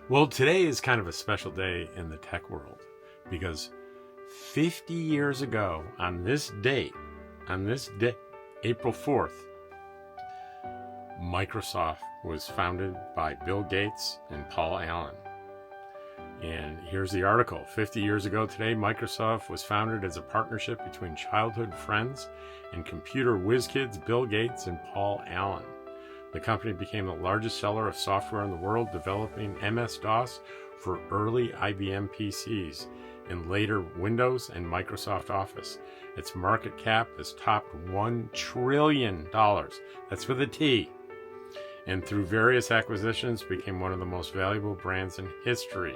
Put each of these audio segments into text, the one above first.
Well, today is kind of a special day in the tech world because 50 years ago on this day, April 4th, Microsoft was founded by Bill Gates and Paul Allen. And here's the article. 50 years ago today, Microsoft was founded as a partnership between childhood friends and computer whiz kids Bill Gates and Paul Allen. The company became the largest seller of software in the world, developing MS-DOS for early IBM PCs and later Windows and Microsoft Office. Its market cap has topped $1 trillion. That's with a T. And through various acquisitions, became one of the most valuable brands in history.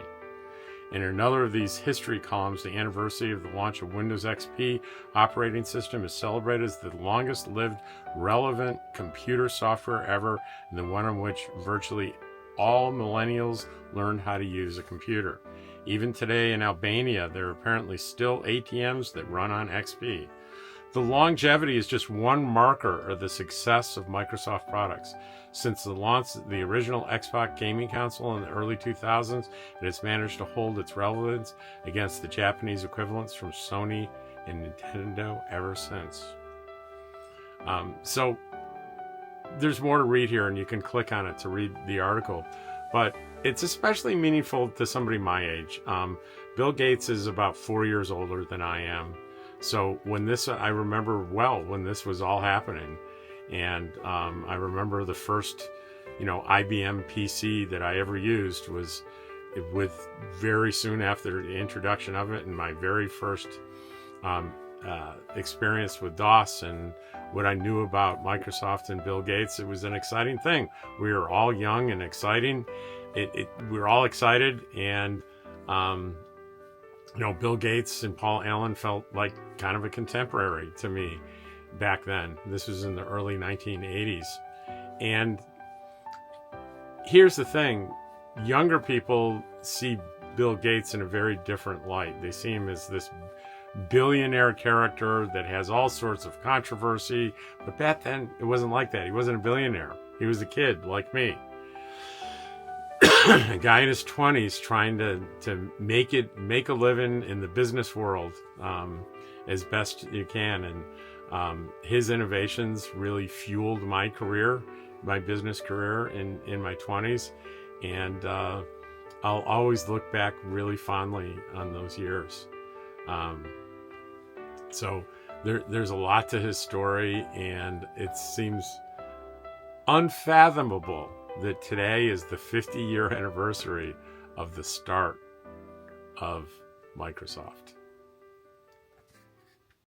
In another of these history columns, the anniversary of the launch of Windows XP operating system is celebrated as the longest-lived relevant computer software ever, and the one on which virtually all millennials learned how to use a computer. Even today in Albania, there are apparently still ATMs that run on XP. The longevity is just one marker of the success of Microsoft products. Since the launch of the original Xbox gaming console in the early 2000s, it has managed to hold its relevance against the Japanese equivalents from Sony and Nintendo ever since. So there's more to read here, and you can click on it to read the article. But it's especially meaningful to somebody my age. Bill Gates is about 4 years older than I am. So I remember well when this was all happening. And I remember the first, IBM PC that I ever used was with very soon after the introduction of it, and my very first experience with DOS and what I knew about Microsoft and Bill Gates. It was an exciting thing. We were all young and exciting. We were all excited, and Bill Gates and Paul Allen felt like kind of a contemporary to me back then. This was in the early 1980s. And here's the thing. Younger people see Bill Gates in a very different light. They see him as this billionaire character that has all sorts of controversy. But back then, it wasn't like that. He wasn't a billionaire. He was a kid like me. A guy in his 20s trying to make a living in the business world as best you can. And his innovations really fueled my business career in my 20s. And I'll always look back really fondly on those years. So there's a lot to his story, and it seems unfathomable that today is the 50-year anniversary of the start of Microsoft.